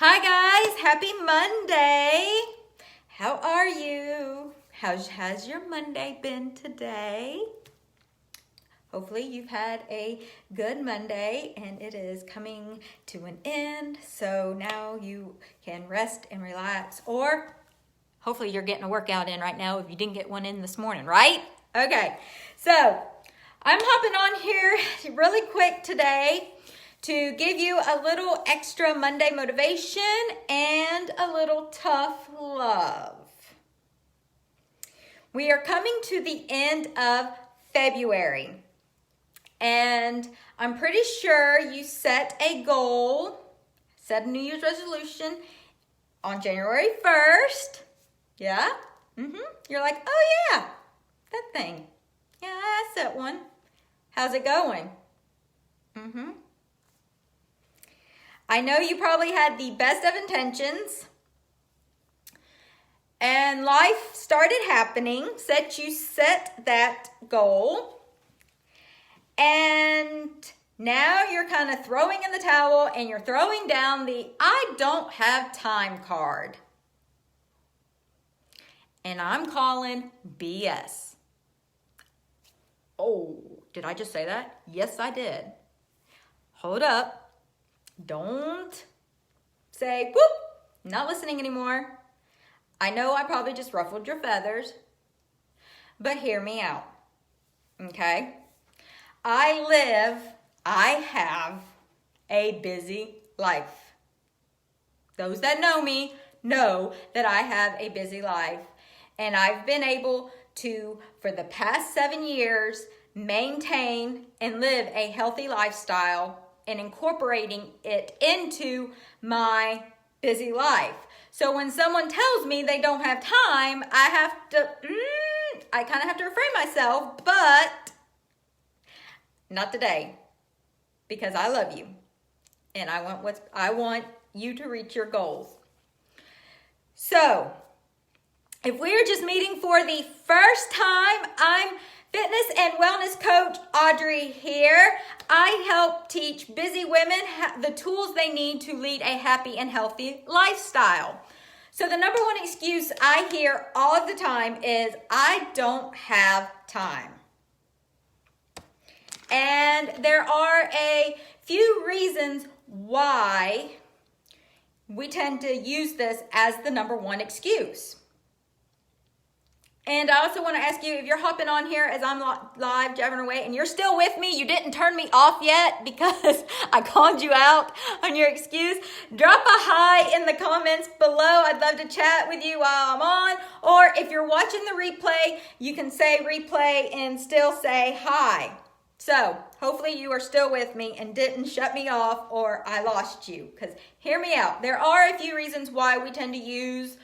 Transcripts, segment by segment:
Hi guys, happy Monday. How are you? Has your Monday been today? Hopefully you've had a good Monday and it is coming to an end. So now you can rest and relax, or hopefully you're getting a workout in right now if you didn't get one in this morning, right? Okay, so I'm hopping on here really quick today to give you a little extra Monday motivation and a little tough love. We are coming to the end of February, and I'm pretty sure you set a goal, set a New Year's resolution on January 1st. Yeah? You're like, oh yeah, that thing. Yeah, I set one. How's it going? I know you probably had the best of intentions, and life started happening, you set that goal, and now you're kind of throwing in the towel and you're throwing down the I don't have time card. And I'm calling BS. Oh, did I just say that? Yes, I did. Hold up. Don't say, whoop, not listening anymore. I know I probably just ruffled your feathers, but hear me out, okay? I have a busy life. Those that know me know that I have a busy life, and I've been able to, for the past 7 years, maintain and live a healthy lifestyle and incorporating it into my busy life. So when someone tells me they don't have time, I kind of have to refrain myself, but not today, because I love you and I want you to reach your goals. So if we're just meeting for the first time, I'm fitness and wellness coach Audrey here. I help teach busy women the tools they need to lead a happy and healthy lifestyle. So the number one excuse I hear all of the time is, I don't have time. And there are a few reasons why we tend to use this as the number one excuse. And I also want to ask you, if you're hopping on here as I'm live jabbering away and you're still with me, you didn't turn me off yet because I called you out on your excuse, drop a hi in the comments below. I'd love to chat with you while I'm on. Or if you're watching the replay, you can say replay and still say hi. So hopefully you are still with me and didn't shut me off or I lost you. Because hear me out. There are a few reasons why we tend to use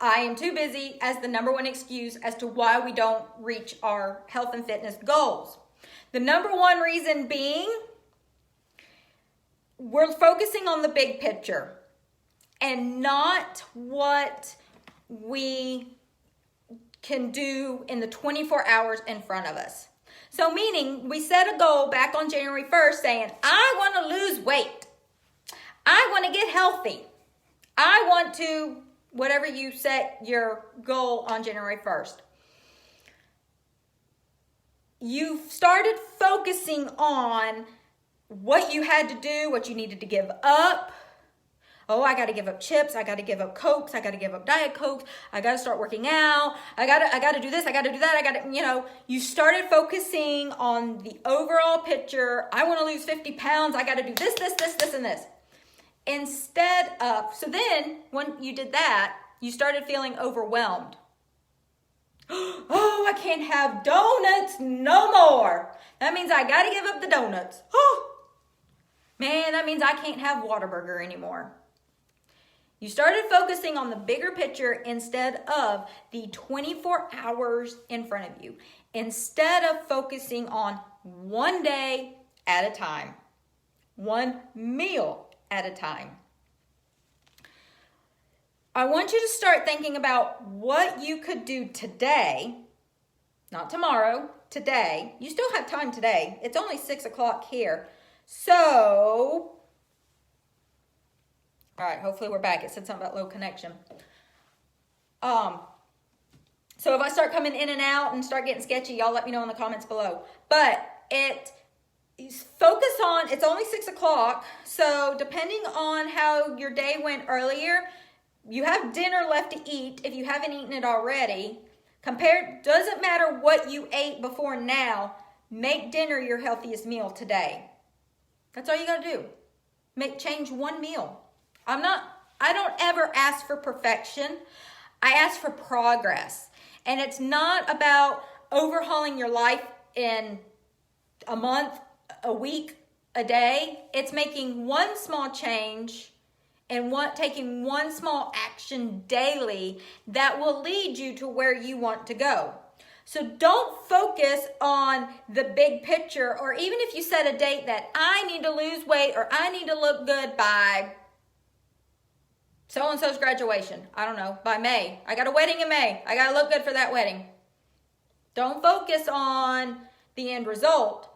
I am too busy as the number one excuse as to why we don't reach our health and fitness goals. The number one reason being, we're focusing on the big picture and not what we can do in the 24 hours in front of us. So meaning, we set a goal back on January 1st saying, I want to lose weight. I want to get healthy. I want to whatever you set your goal on January 1st. You've started focusing on what you had to do, what you needed to give up. Oh, I got to give up chips. I got to give up Cokes. I got to give up Diet Cokes. I got to start working out. I got to do this. I got to do that. You started focusing on the overall picture. I want to lose 50 pounds. I got to do this, and this. Instead of, so then when you did that, you started feeling overwhelmed. Oh, I can't have donuts no more. That means I got to give up the donuts. Oh, man, that means I can't have Whataburger anymore. You started focusing on the bigger picture instead of the 24 hours in front of you. Instead of focusing on one day at a time, one meal at a time. I want you to start thinking about what you could do today, not tomorrow, today. You still have time today. It's only 6 o'clock here. So All right, hopefully we're back. It said something about low connection. So if I start coming in and out and start getting sketchy, y'all let me know in the comments below. But focus on, it's only 6 o'clock. So depending on how your day went earlier, you have dinner left to eat if you haven't eaten it already. Doesn't matter what you ate before now, make dinner your healthiest meal today. That's all you gotta do. Change one meal. I don't ever ask for perfection. I ask for progress. And it's not about overhauling your life in a month, a week, a day. It's making one small change and taking one small action daily that will lead you to where you want to go. So don't focus on the big picture, or even if you set a date that I need to lose weight or I need to look good by so-and-so's graduation. I don't know, by May. I got a wedding in May. I got to look good for that wedding. Don't focus on the end result.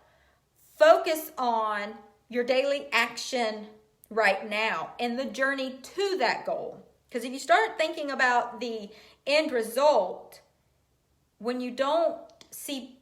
Focus on your daily action right now and the journey to that goal. Because if you start thinking about the end result, when you don't see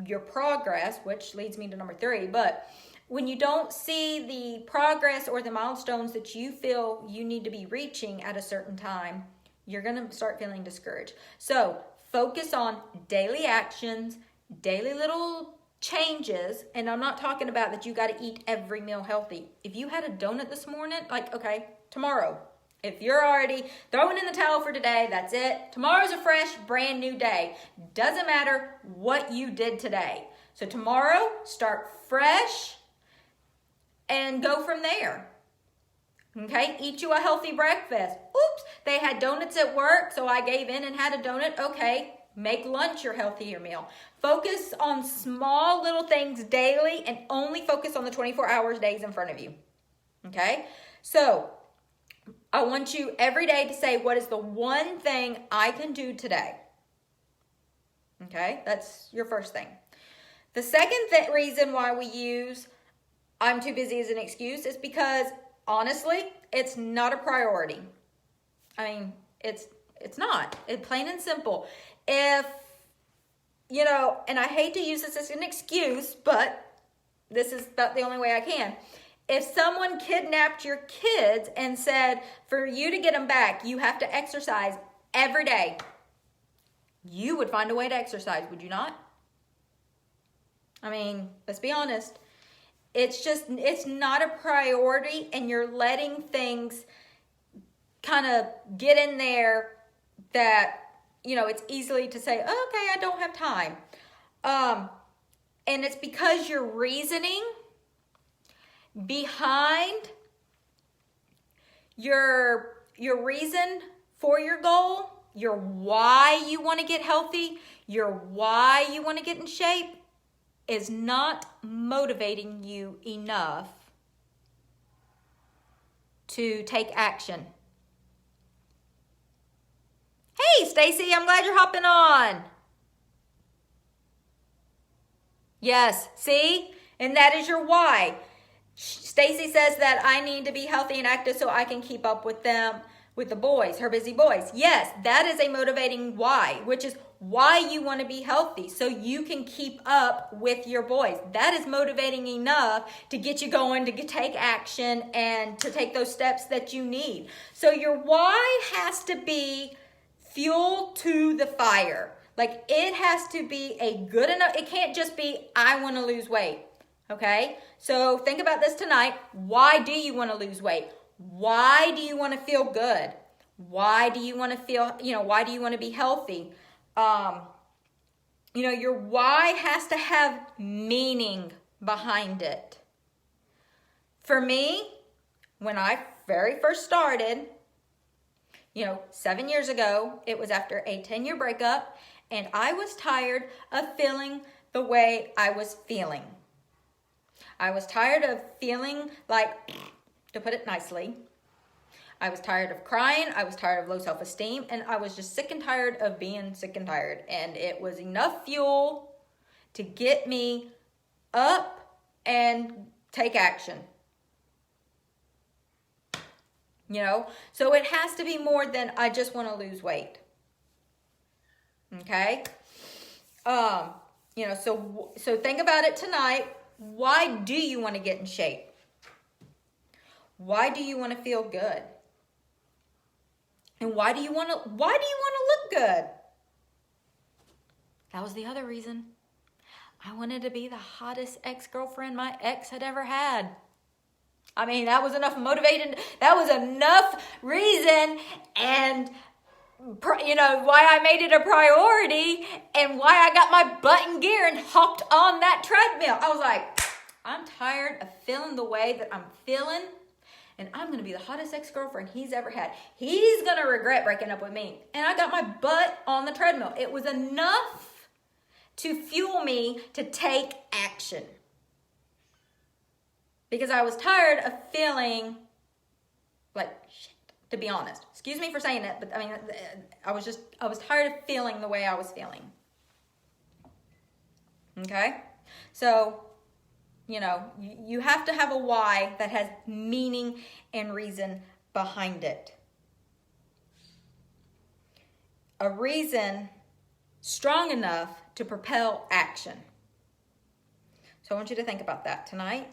your progress, which leads me to number 3, but when you don't see the progress or the milestones that you feel you need to be reaching at a certain time, you're going to start feeling discouraged. So focus on daily actions, daily little changes. And I'm not talking about that you got to eat every meal healthy. If you had a donut this morning, okay, tomorrow. If you're already throwing in the towel for today, that's it. Tomorrow's a fresh, brand new day. Doesn't matter what you did today. So tomorrow, start fresh and go from there. Okay, eat you a healthy breakfast. Oops, they had donuts at work, so I gave in and had a donut. Okay, make lunch your healthier meal. Focus on small little things daily and only focus on the 24 hours days in front of you. Okay, so I want you every day to say, what is the one thing I can do today? Okay, that's your first thing. The second reason why we use I'm too busy as an excuse is because, honestly, it's not a priority. I mean, it's not. It's plain and simple. If, and I hate to use this as an excuse, but this is about the only way I can. If someone kidnapped your kids and said, for you to get them back, you have to exercise every day, you would find a way to exercise, would you not? I mean, let's be honest. It's not a priority, and you're letting things kind of get in there that, it's easily to say, oh, okay, I don't have time. And it's because your reasoning behind your reason for your goal, your why you want to get healthy, your why you want to get in shape, is not motivating you enough to take action. Hey, Stacy, I'm glad you're hopping on. Yes, see? And that is your why. Stacy says that I need to be healthy and active so I can keep up with the boys, her busy boys. Yes, that is a motivating why, which is why you want to be healthy, so you can keep up with your boys. That is motivating enough to get you going, to take action, and to take those steps that you need. So your why has to be fuel to the fire. Like, it has to be a good enough, it can't just be, I want to lose weight. Okay? So think about this tonight. Why do you want to lose weight? Why do you want to feel good? Why do you want to feel, why do you want to be healthy? Your why has to have meaning behind it. For me, when I very first started, 7 years ago, it was after a 10-year breakup, and I was tired of feeling the way I was feeling. I was tired of feeling like, to put it nicely, I was tired of crying, I was tired of low self-esteem, and I was just sick and tired of being sick and tired. And it was enough fuel to get me up and take action. you know? So it has to be more than I just want to lose weight. Okay? You know, so think about it tonight. Why do you want to get in shape? Why do you want to feel good? And why do you want to look good? That was the other reason. I wanted to be the hottest ex-girlfriend my ex had ever had. I mean, that was enough reason, and you know, why I made it a priority and why I got my butt in gear and hopped on that treadmill. I was like, I'm tired of feeling the way that I'm feeling, and I'm going to be the hottest ex-girlfriend he's ever had. He's going to regret breaking up with me. And I got my butt on the treadmill. It was enough to fuel me to take action. Because I was tired of feeling like shit, to be honest. Excuse me for saying it, but I mean, I was tired of feeling the way I was feeling. Okay? So, you know, you have to have a why that has meaning and reason behind it. A reason strong enough to propel action. So I want you to think about that tonight.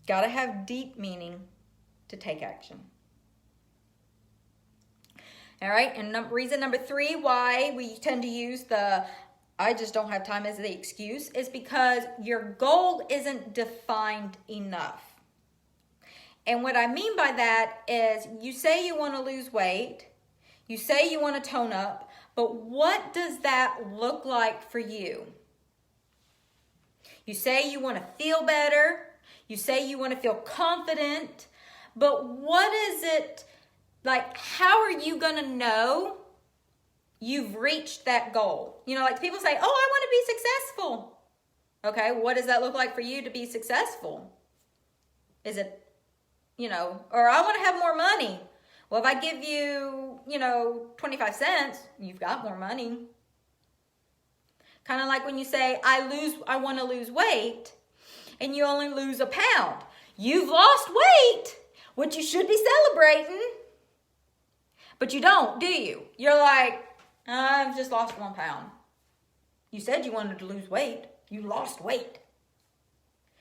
Got to have deep meaning to take action. All right, and reason number 3 why we tend to use the I just don't have time as the excuse is because your goal isn't defined enough. And what I mean by that is you say you want to lose weight, you say you want to tone up, but what does that look like for you? You say you want to feel better, you say you want to feel confident, but what is it, like, how are you going to know you've reached that goal? You know, like people say, oh, I want to be successful. Okay, what does that look like for you to be successful? Is it, you know, or I want to have more money. Well, if I give you, you know, 25 cents, you've got more money. Kind of like when you say, I want to lose weight, and you only lose a pound. You've lost weight, which you should be celebrating, but you don't, do you? You're like, I've just lost 1 pound. You said you wanted to lose weight. You lost weight.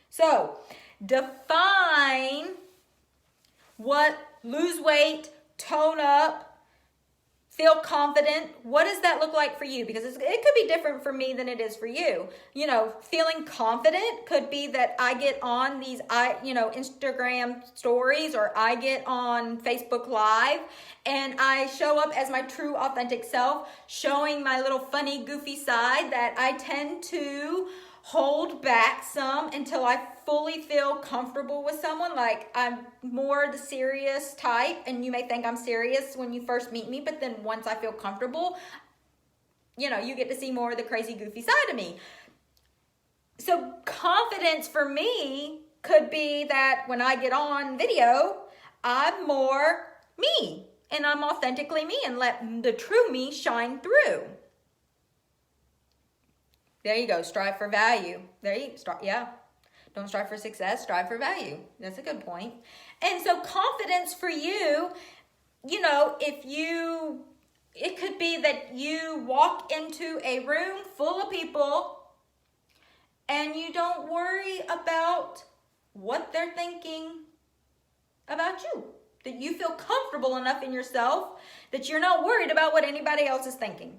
So, define what lose weight, tone up, feel confident. What does that look like for you? Because it could be different for me than it is for you. You know, feeling confident could be that I get on these, Instagram stories, or I get on Facebook Live and I show up as my true authentic self, showing my little funny, goofy side that I tend to hold back some until I fully feel comfortable with someone. Like, I'm more the serious type, and you may think I'm serious when you first meet me, but then once I feel comfortable, you know, you get to see more of the crazy, goofy side of me. So confidence for me could be that when I get on video, I'm more me, and I'm authentically me, and let the true me shine through. There you go. Strive for value. Yeah. Don't strive for success. Strive for value. That's a good point. And so confidence for you, you know, it could be that you walk into a room full of people and you don't worry about what they're thinking about you. That you feel comfortable enough in yourself that you're not worried about what anybody else is thinking.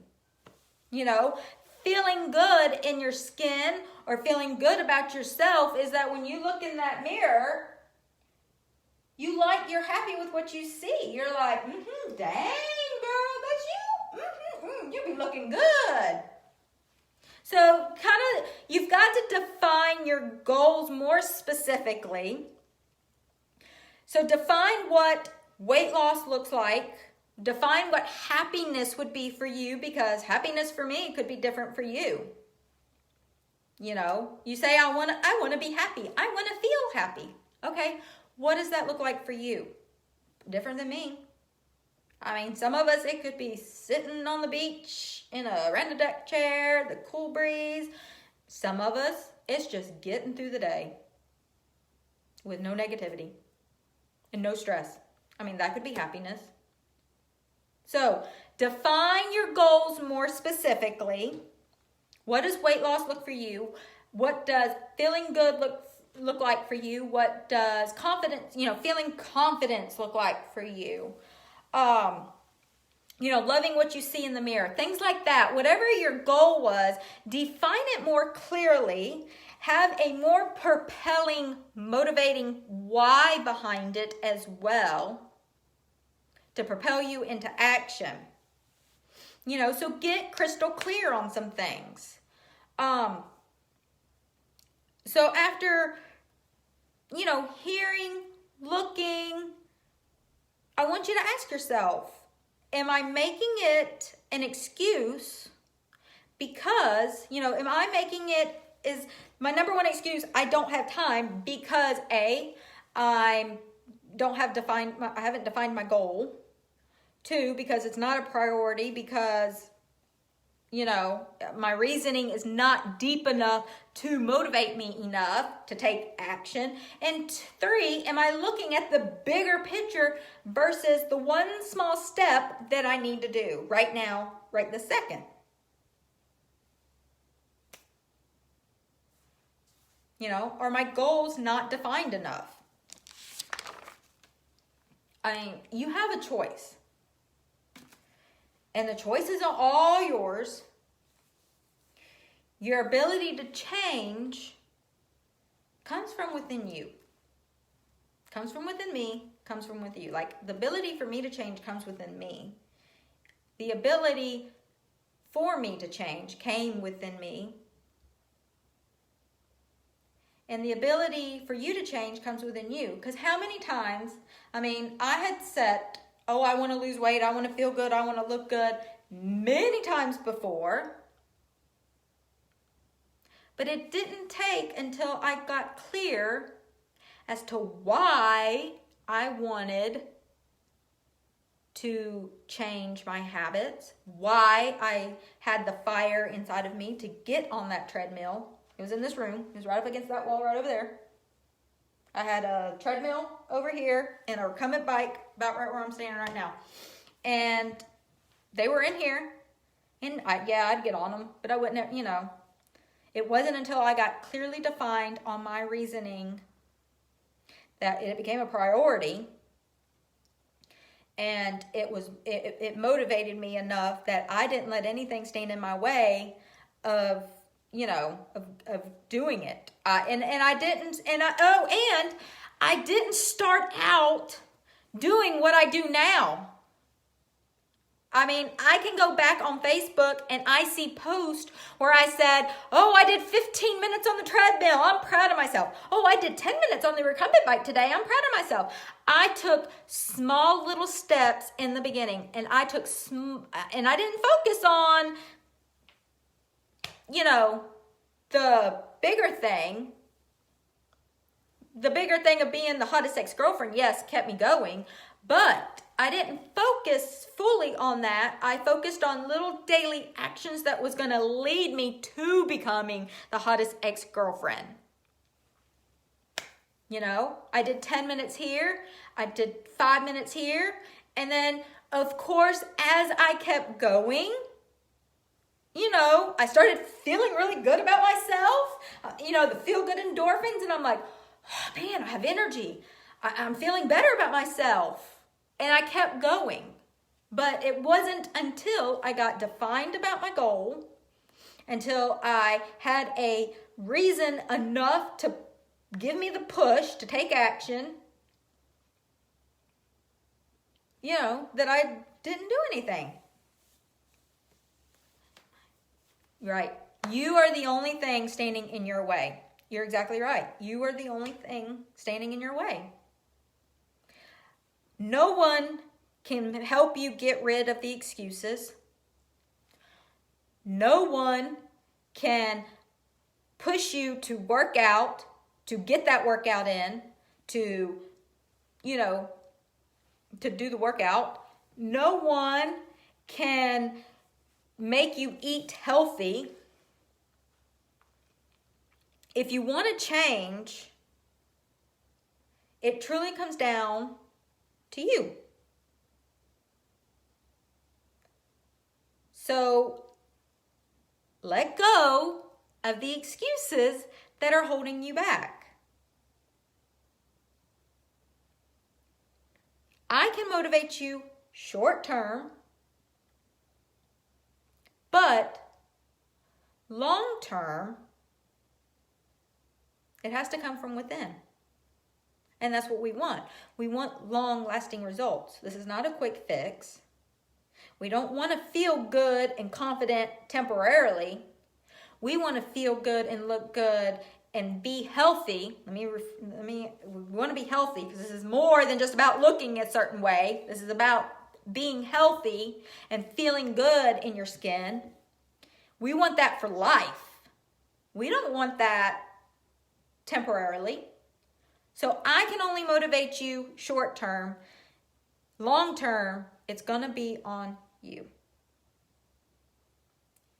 You know, feeling good in your skin or feeling good about yourself is that when you look in that mirror, you're happy with what you see. You're like, dang, girl, that's you. You be looking good. So you've got to define your goals more specifically. So define what weight loss looks like. Define what happiness would be for you, because happiness for me could be different for you. You know, you say, I want to be happy. I want to feel happy. Okay, what does that look like for you? Different than me. I mean, some of us, it could be sitting on the beach in a random deck chair, the cool breeze. Some of us, it's just getting through the day with no negativity. and no stress. I mean, that could be happiness. So define your goals more specifically. What does weight loss look for you? What does feeling good look like for you? What does confidence, feeling confidence look like for you? Loving what you see in the mirror, things like that. Whatever your goal was, define it more clearly. Have a more propelling, motivating why behind it as well to propel you into action. So get crystal clear on some things. So after, hearing, looking, I want you to ask yourself, am I making it an excuse because, am I making it, is my number one excuse, I don't have time because I haven't defined my goal. 2, because it's not a priority, because, my reasoning is not deep enough to motivate me enough to take action. And 3, am I looking at the bigger picture versus the one small step that I need to do right now, right this second? Are my goals not defined enough? I mean, you have a choice. And the choices are all yours. Your ability to change comes from within you. Comes from within me, comes from within you. Like, the ability for me to change comes within me. The ability for me to change came within me. And the ability for you to change comes within you. Because how many times, I had set, I want to lose weight, I want to feel good, I want to look good, many times before. But it didn't take until I got clear as to why I wanted to change my habits, why I had the fire inside of me to get on that treadmill. It was in this room. It was right up against that wall right over there. I had a treadmill over here and a recumbent bike about right where I'm standing right now. And they were in here. And I'd get on them, but I wouldn't, It wasn't until I got clearly defined on my reasoning that it became a priority. And it motivated me enough that I didn't let anything stand in my way of doing it. And I didn't start out doing what I do now. I can go back on Facebook and I see posts where I said, I did 15 minutes on the treadmill. I'm proud of myself. I did 10 minutes on the recumbent bike today. I'm proud of myself. I took small little steps in the beginning, and I didn't focus on, the bigger thing. The bigger thing of being the hottest ex-girlfriend, yes, kept me going, but I didn't focus fully on that. I focused on little daily actions that was going to lead me to becoming the hottest ex-girlfriend. I did 10 minutes here, I did 5 minutes here, and then, of course, as I kept going, I started feeling really good about myself, the feel-good endorphins, and I'm like, oh, man, I have energy. I'm feeling better about myself. And I kept going. But it wasn't until I got defined about my goal, until I had a reason enough to give me the push to take action, that I didn't do anything. Right. You are the only thing standing in your way. You're exactly right. You are the only thing standing in your way. No one can help you get rid of the excuses. No one can push you to work out, to get that workout in, to do the workout. No one can make you eat healthy. If you want to change, It truly comes down to you. So let go of the excuses that are holding you back. I can motivate you short term, but long term, it has to come from within. And that's what we want. We want long-lasting results. This is not a quick fix. We don't want to feel good and confident temporarily. We want to feel good and look good and be healthy. We want to be healthy because this is more than just about looking a certain way. This is about being healthy and feeling good in your skin. We want that for life. We don't want that temporarily. So I can only motivate you short term. Long term, it's going to be on you.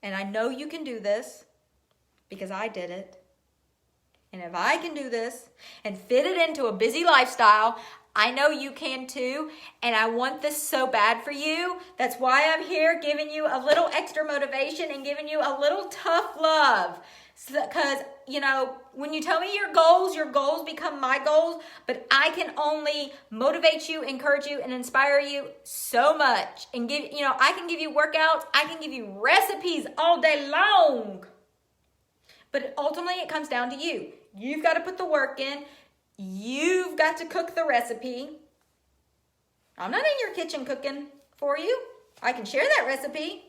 And I know you can do this because I did it. And if I can do this and fit it into a busy lifestyle, I know you can too. And I want this so bad for you. That's why I'm here giving you a little extra motivation and giving you a little tough love. Because, when you tell me your goals become my goals. But I can only motivate you, encourage you, and inspire you so much. And I can give you workouts. I can give you recipes all day long. But ultimately, it comes down to you. You've got to put the work in. You've got to cook the recipe. I'm not in your kitchen cooking for you. I can share that recipe.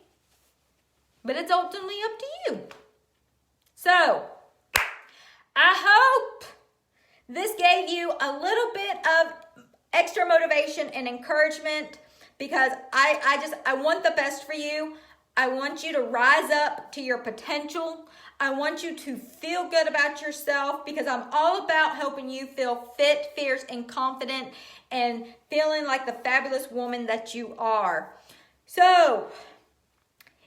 But it's ultimately up to you. So, I hope this gave you a little bit of extra motivation and encouragement because I want the best for you. I want you to rise up to your potential. I want you to feel good about yourself because I'm all about helping you feel fit, fierce, and confident and feeling like the fabulous woman that you are. So,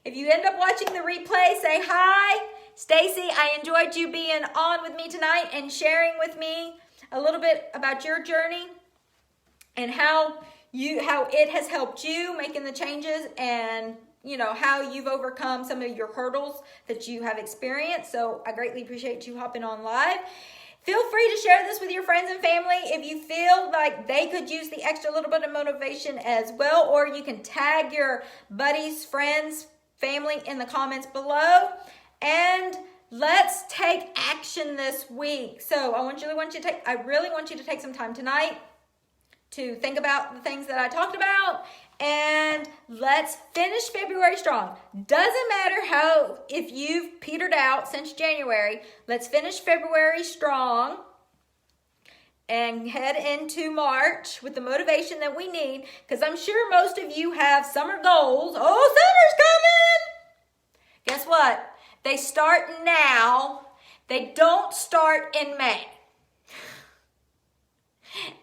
if you end up watching the replay, say hi. Stacy, I enjoyed you being on with me tonight and sharing with me a little bit about your journey and how it has helped you making the changes and how you've overcome some of your hurdles that you have experienced. So I greatly appreciate you hopping on live. Feel free to share this with your friends and family if you feel like they could use the extra little bit of motivation as well, or you can tag your buddies, friends, family in the comments below. And let's take action this week. So I really want you to take some time tonight to think about the things that I talked about. And let's finish February strong. Doesn't matter if you've petered out since January. Let's finish February strong and head into March with the motivation that we need. Because I'm sure most of you have summer goals. Oh, summer's coming! Guess what? They start now. They don't start in May.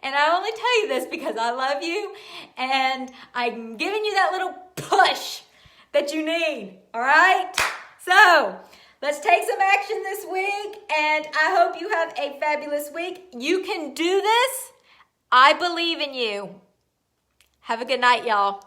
And I only tell you this because I love you and I'm giving you that little push that you need. All right? So let's take some action this week and I hope you have a fabulous week. You can do this. I believe in you. Have a good night, y'all.